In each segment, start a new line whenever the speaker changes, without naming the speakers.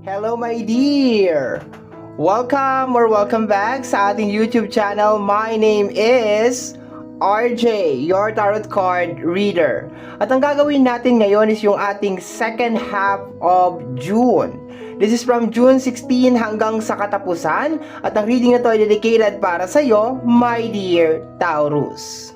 Hello my dear! Welcome back sa ating YouTube channel. My name is RJ, your tarot card reader. At ang gagawin natin ngayon is yung ating second half of June. This is from June 16 hanggang sa katapusan. At ang reading na to ay dedicated para sa iyo, my dear Taurus.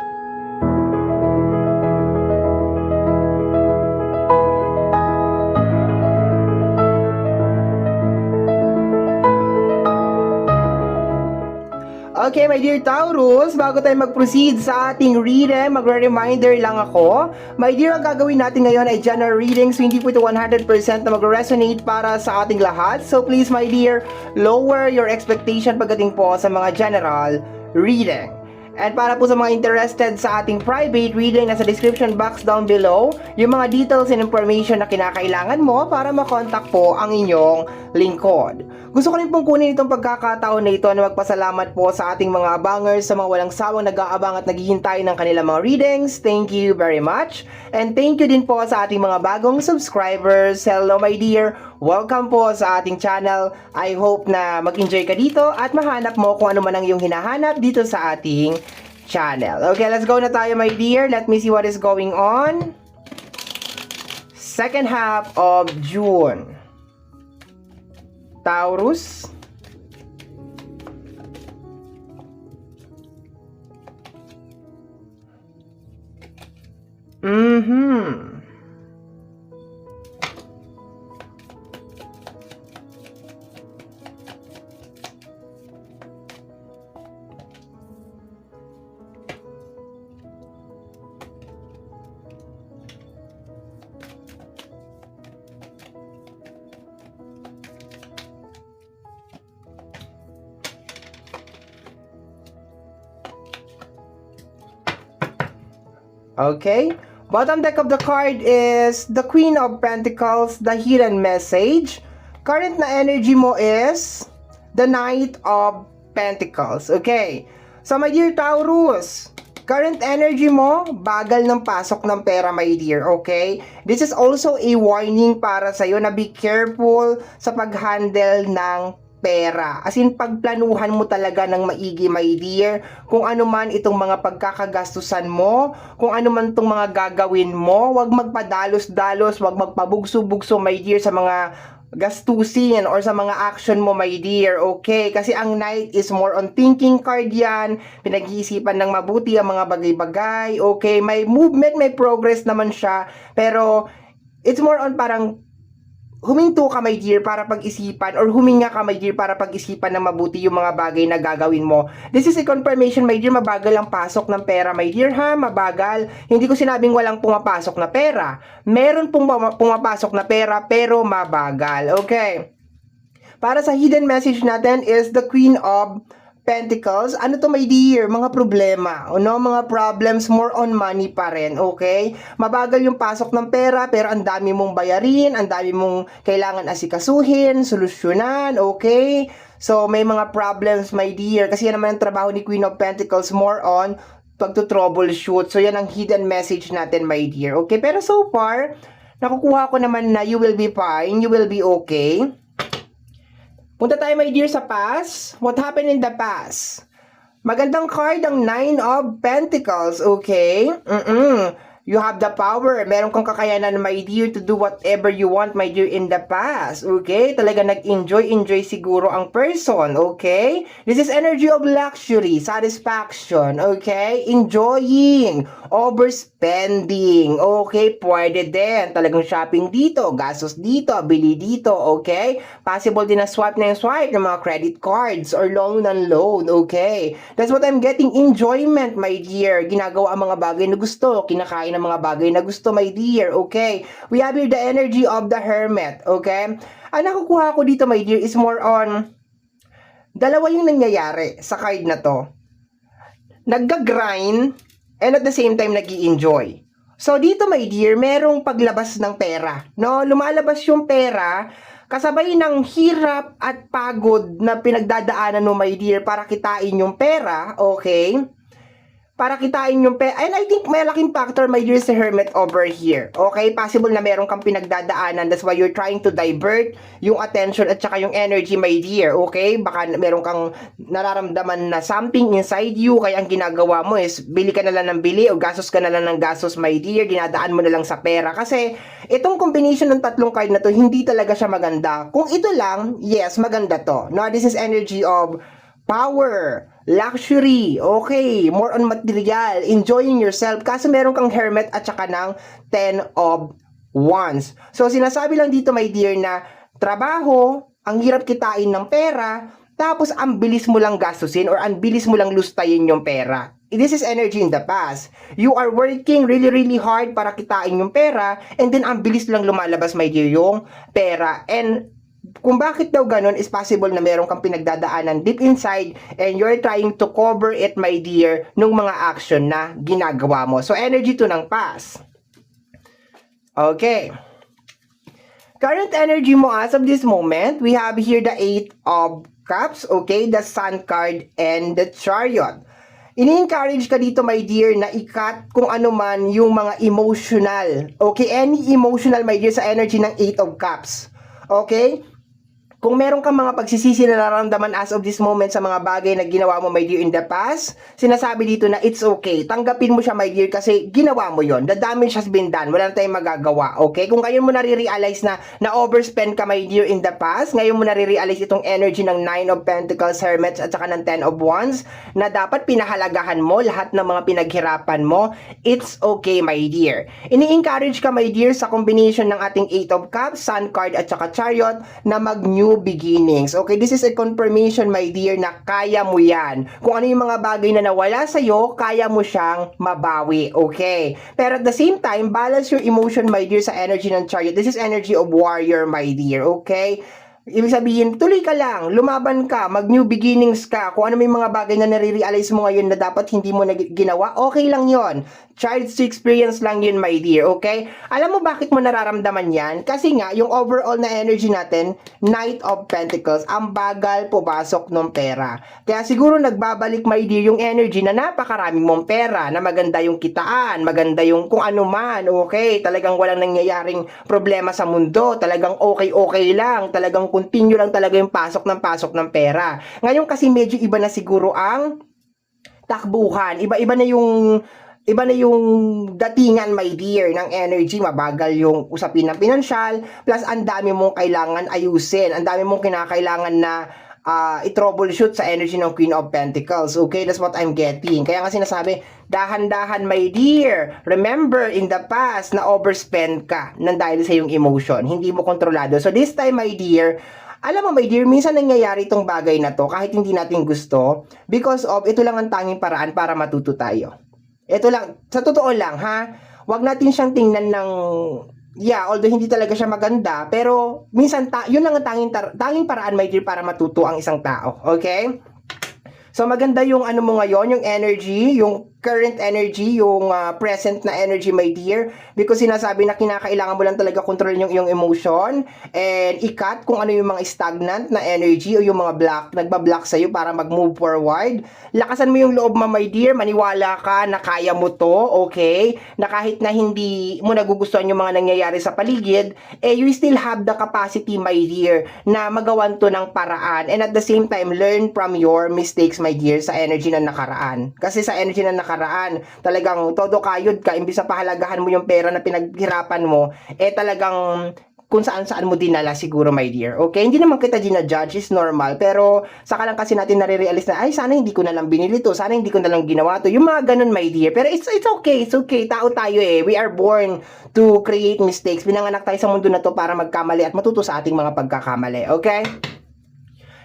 Okay, my dear Taurus, bago tayo mag-proceed sa ating reading, magre-reminder lang ako. My dear, ang gagawin natin ngayon ay general reading, so hindi po ito 100% na mag-resonate para sa ating lahat. So please, my dear, lower your expectation pagdating po sa mga general reading. And para po sa mga interested sa ating private reading, nasa description box down below, yung mga details and information na kinakailangan mo para makontak po ang inyong lingkod. Gusto ko rin pong kunin itong pagkakataon na ito na magpasalamat po sa ating mga abangers, sa mga walang sawang nag-aabang at naghihintay ng kanilang mga readings. Thank you very much. And thank you din po sa ating mga bagong subscribers. Hello my dear, welcome po sa ating channel. I hope na mag-enjoy ka dito at mahanap mo kung ano man ang iyong hinahanap dito sa ating channel. Okay, let's go na tayo my dear. Let me see what is going on. Second half of June. Taurus. Okay, bottom deck of the card is the Queen of Pentacles, the hidden message. Current na energy mo is the Knight of Pentacles. Okay, so my dear Taurus, current energy mo, bagal ng pasok ng pera my dear, okay? This is also a warning para sa'yo na be careful sa pag-handle ng pera. As in, pagplanuhan mo talaga ng maigi, my dear, kung ano man itong mga pagkakagastusan mo, kung ano man itong mga gagawin mo, wag magpadalos-dalos, wag magpabugso-bugso, my dear, sa mga gastusin or sa mga action mo, my dear, okay? Kasi ang Knight is more on thinking card yan, pinag-iisipan ng mabuti ang mga bagay-bagay, okay? May movement, may progress naman siya, pero it's more on parang huminto ka my dear para pag-isipan or huminga ka my dear para pag-isipan ng mabuti yung mga bagay na gagawin mo. This is a confirmation my dear, mabagal ang pasok ng pera my dear ha, mabagal. Hindi ko sinabing walang pumapasok na pera. Meron pong pumapasok na pera pero mabagal. Okay. Para sa hidden message natin is the Queen of Pentacles. Ano to my dear? Mga problema. No? Mga problems, more on money pa rin. Okay? Mabagal yung pasok ng pera pero ang dami mong bayarin, ang dami mong kailangan asikasuhin, solusyonan. Okay? So may mga problems my dear. Kasi yan naman ang trabaho ni Queen of Pentacles, more on pagto-troubleshoot. So yan ang hidden message natin my dear. Okay? Pero so far, nakukuha ko naman na you will be fine, you will be okay. Punta tayo my dear sa past. What happened in the past? Magandang card ang Nine of Pentacles, okay? You have the power. Meron kang kakayanan my dear to do whatever you want my dear in the past, okay? Talaga nag-enjoy siguro ang person, okay? This is energy of luxury, satisfaction, okay? Enjoying, overspending, okay? Pwede din. Talagang shopping dito, gastos dito, bili dito, okay? Possible din na swipe na yung swipe ng mga credit cards or loan ng loan, okay? That's what I'm getting, enjoyment my dear. Ginagawa ang mga bagay na gusto, kinakain ng mga bagay na gusto my dear, okay? We have here the energy of the Hermit, okay? Ang nakukuha ko dito my dear is more on dalawa yung nangyayari sa card na to. Nagga-grind and at the same time nag-i-enjoy. So dito my dear, merong paglabas ng pera, no? Lumalabas yung pera kasabay ng hirap at pagod na pinagdadaanan mo my dear para kitain yung pera, okay? para kitain yung pera. And I think may laking factor, my dear, si Hermit over here. Okay? Possible na meron kang pinagdadaanan. That's why you're trying to divert yung attention at saka yung energy, my dear. Okay? Baka meron kang nararamdaman na something inside you, kaya ang ginagawa mo is bili ka na lang ng bili o gastos ka na lang ng gastos, my dear. Dinadaan mo na lang sa pera. Kasi itong combination ng tatlong card na to, hindi talaga siya maganda. Kung ito lang, yes, maganda to. No, this is energy of power, luxury, okay, more on material, enjoying yourself. Kaso meron kang Hermit at saka ng 10 of Wands. So, sinasabi lang dito, my dear, na trabaho, ang hirap kitain ng pera, tapos ang bilis mo lang gastusin or ang bilis mo lang lustayin yung pera. This is energy in the past. You are working really hard para kitain yung pera, and then ang bilis lang lumalabas, my dear, yung pera. And kung bakit daw ganun is possible na meron kang pinagdadaanan deep inside and you're trying to cover it, my dear, nung mga action na ginagawa mo. So, energy to ng past. Okay. Current energy mo as of this moment, we have here the 8 of Cups, okay, the Sun card, and the Chariot. Ini-encourage ka dito, my dear, na ikat kung ano man yung mga emotional. Okay, any emotional, my dear, sa energy ng 8 of Cups. Okay? Kung meron kang mga pagsisisi na nararamdaman as of this moment sa mga bagay na ginawa mo, my dear, in the past, sinasabi dito na it's okay. Tanggapin mo siya, my dear, kasi ginawa mo yon. The damage has been done. Wala na tayong magagawa, okay? Kung ngayon mo nare-realize na na-overspend ka, my dear, in the past, ngayon mo nare-realize itong energy ng 9 of Pentacles, Hermits, at saka ng 10 of Wands, na dapat pinahalagahan mo lahat ng mga pinaghirapan mo, it's okay, my dear. Ini-encourage ka, my dear, sa combination ng ating 8 of Cups, Sun card, at saka Chariot, na mag-new beginnings. Okay, this is a confirmation, my dear, na kaya mo yan. Kung ano yung mga bagay na nawala sa'yo, kaya mo siyang mabawi. Okay? Pero at the same time, balance your emotion, my dear, sa energy ng Chariot. This is energy of warrior, my dear. Okay? Ibig sabihin, tuloy ka lang, lumaban ka, mag-new beginnings ka. Kung ano may mga bagay na nare-realize mo ngayon na dapat hindi mo na ginawa, okay lang yon. Child's experience lang yun, my dear, okay? Alam mo bakit mo nararamdaman yan? Kasi nga, yung overall na energy natin, Knight of Pentacles, ang bagal pumasok ng pera. Kaya siguro nagbabalik, my dear, yung energy na napakaraming mong pera, na maganda yung kitaan, maganda yung kung ano man, okay? Talagang walang nangyayaring problema sa mundo, talagang okay lang, talagang continue lang talaga yung pasok ng pera. Ngayon kasi medyo iba na siguro ang takbuhan, iba na yung datingan, my dear, ng energy. Mabagal yung usapin ng pinansyal, plus ang dami mong kailangan ayusin, ang dami mong kinakailangan na i-troubleshoot sa energy ng Queen of Pentacles. Okay, that's what I'm getting. Kaya nga sinasabi, dahan-dahan, my dear. Remember, in the past, na overspend ka nang dahil sa yung emotion. Hindi mo kontrolado. So this time, my dear, alam mo, my dear, minsan nangyayari itong bagay na to kahit hindi natin gusto, because of ito lang ang tanging paraan para matuto tayo. Ito lang, sa totoo lang, ha? Huwag natin siyang tingnan ng, although hindi talaga siya maganda, pero minsan, yun lang ang tanging paraan, my dear, para matuto ang isang tao. Okay? So, maganda yung ano mo ngayon, yung energy, yung current energy, yung present na energy, my dear, because sinasabi na kinakailangan mo lang talaga control yung iyong emotion and ikat kung ano yung mga stagnant na energy o yung mga nagbablock sa'yo para mag-move forward. Lakasan mo yung loob mo, my dear, maniwala ka na kaya mo to, okay? Na kahit na hindi mo nagugustuhan yung mga nangyayari sa paligid, you still have the capacity, my dear, na magawan to ng paraan, and at the same time, learn from your mistakes, my dear, sa energy na nakaraan. Kasi sa energy na nakaraan, talagang todo kayod ka, imbis na pahalagahan mo yung pera na pinaghirapan mo, talagang kung saan-saan mo dinala siguro, my dear. Okay? Hindi naman kita ginajudge, is normal, pero saka lang kasi natin nare-realize na, ay, sana hindi ko na lang binili to, sana hindi ko na lang ginawa to, yung mga ganun, my dear. Pero it's okay, tao tayo we are born to create mistakes. Pinanganak tayo sa mundo na to para magkamali at matuto sa ating mga pagkakamali. Okay?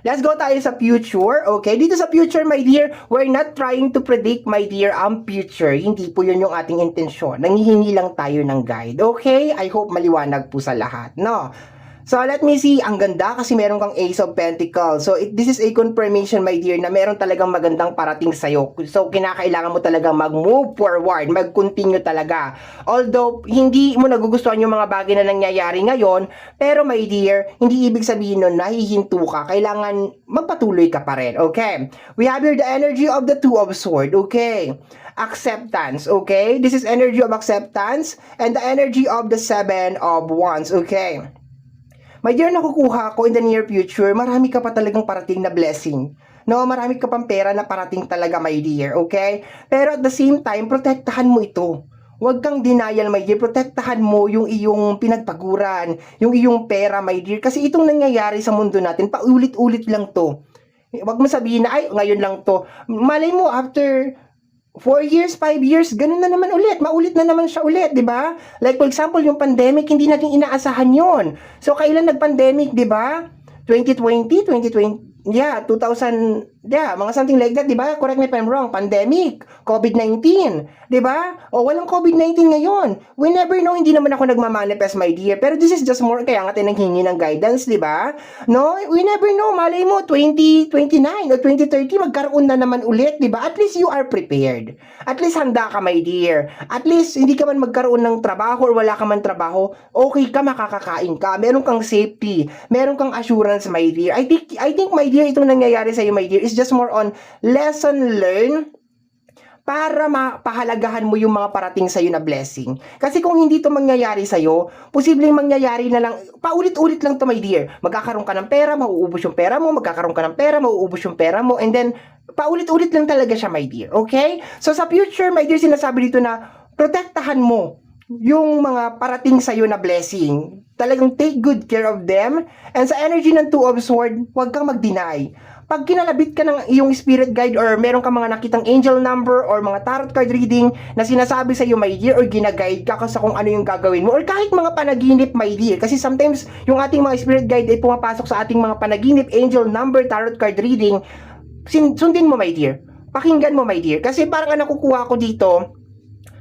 Let's go tayo sa future, okay? Dito sa future, my dear, we're not trying to predict, my dear, ang future. Hindi po yun yung ating intensyon. Nanghihingi lang tayo ng guide, okay? I hope maliwanag po sa lahat, no? So, let me see. Ang ganda kasi meron kang Ace of Pentacles. So, this is a confirmation, my dear, na meron talagang magandang parating sa'yo. So, kinakailangan mo talagang mag-move forward, mag-continue talaga. Although, hindi mo nagugustuhan yung mga bagay na nangyayari ngayon, pero, my dear, hindi ibig sabihin nun nahihinto ka. Kailangan magpatuloy ka pa rin, okay? We have here the energy of the Two of Swords, okay? Acceptance, okay? This is energy of acceptance and the energy of the Seven of Wands, okay? My dear, nakukuha ko in the near future, marami ka pa talagang parating na blessing. No, marami ka pang pera na parating talaga, my dear, okay? Pero at the same time, protektahan mo ito. Huwag kang denial, my dear. Protektahan mo yung iyong pinagpaguran, yung iyong pera, my dear. Kasi itong nangyayari sa mundo natin, paulit-ulit lang to. Huwag mo sabihin na, ay, ngayon lang to. Malay mo, after 4 years, 5 years, ganun na naman ulit. Maulit na naman siya ulit, di ba? Like, for example, yung pandemic, hindi natin inaasahan yon. So, kailan nag-pandemic, di ba? 2020, 2000, mga something like that, di ba? Correct me if I'm wrong. Pandemic, COVID-19, di ba? O, walang COVID-19 ngayon. We never know, hindi naman ako nagmamanifest, my dear. Pero this is just more, kaya nga tayo nanghingi ng guidance, di ba? No? We never know, malay mo, 2029 o 2030, magkaroon na naman ulit, di ba? At least you are prepared. At least handa ka, my dear. At least, hindi ka man magkaroon ng trabaho or wala ka man trabaho, okay ka, makakakain ka. Meron kang safety. Meron kang assurance, my dear. I think, my dear, itong nangyayari sa'yo, my dear, is just more on lesson learned para mapahalagahan mo yung mga parating sa'yo na blessing. Kasi kung hindi to mangyayari sa'yo, posibleng mangyayari na lang, paulit-ulit lang to, my dear. Magkakaroon ka ng pera, mauubos yung pera mo, magkakaroon ka ng pera, mauubos yung pera mo, and then, paulit-ulit lang talaga siya, my dear. Okay? So, sa future, my dear, sinasabi dito na, protektahan mo yung mga parating sa'yo na blessing. Talagang take good care of them. And sa energy ng Two of Swords, huwag kang mag-deny. Pag kinalabit ka ng iyong spirit guide or meron ka mga nakitang angel number or mga tarot card reading na sinasabi sa iyo, my dear, or ginaguide ka sa kung ano yung gagawin mo, or kahit mga panaginip, my dear, kasi sometimes yung ating mga spirit guide ay pumapasok sa ating mga panaginip, angel number, tarot card reading, sundin mo, my dear. Pakinggan mo, my dear. Kasi parang ang nakukuha ko dito,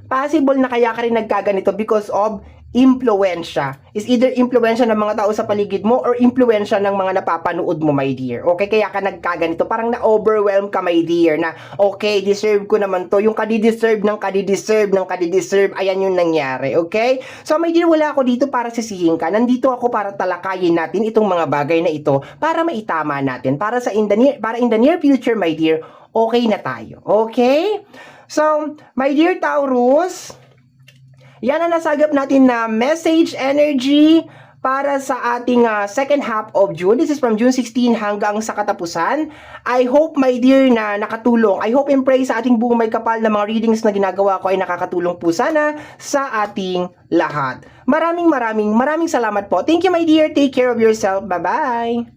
possible na kaya ka rin nagkaganito because of impluensya. Is either impluensya ng mga tao sa paligid mo or impluensya ng mga napapanood mo, my dear. Okay, kaya ka nagkaganito. Parang na-overwhelm ka, my dear, na okay, deserve ko naman to. Yung kadideserve ng kadideserve ng kadideserve, ayan yung nangyari. Okay? So, my dear, wala ako dito para sisihin ka. Nandito ako para talakayin natin itong mga bagay na ito para maitama natin. Para in the near future, my dear, okay na tayo. Okay? So, my dear Taurus, yan ang nasagap natin na message energy para sa ating second half of June. This is from June 16 hanggang sa katapusan. I hope, my dear, na nakatulong. I hope and pray sa ating buong may kapal na mga readings na ginagawa ko ay nakakatulong po sana sa ating lahat. Maraming salamat po. Thank you, my dear. Take care of yourself. Bye-bye.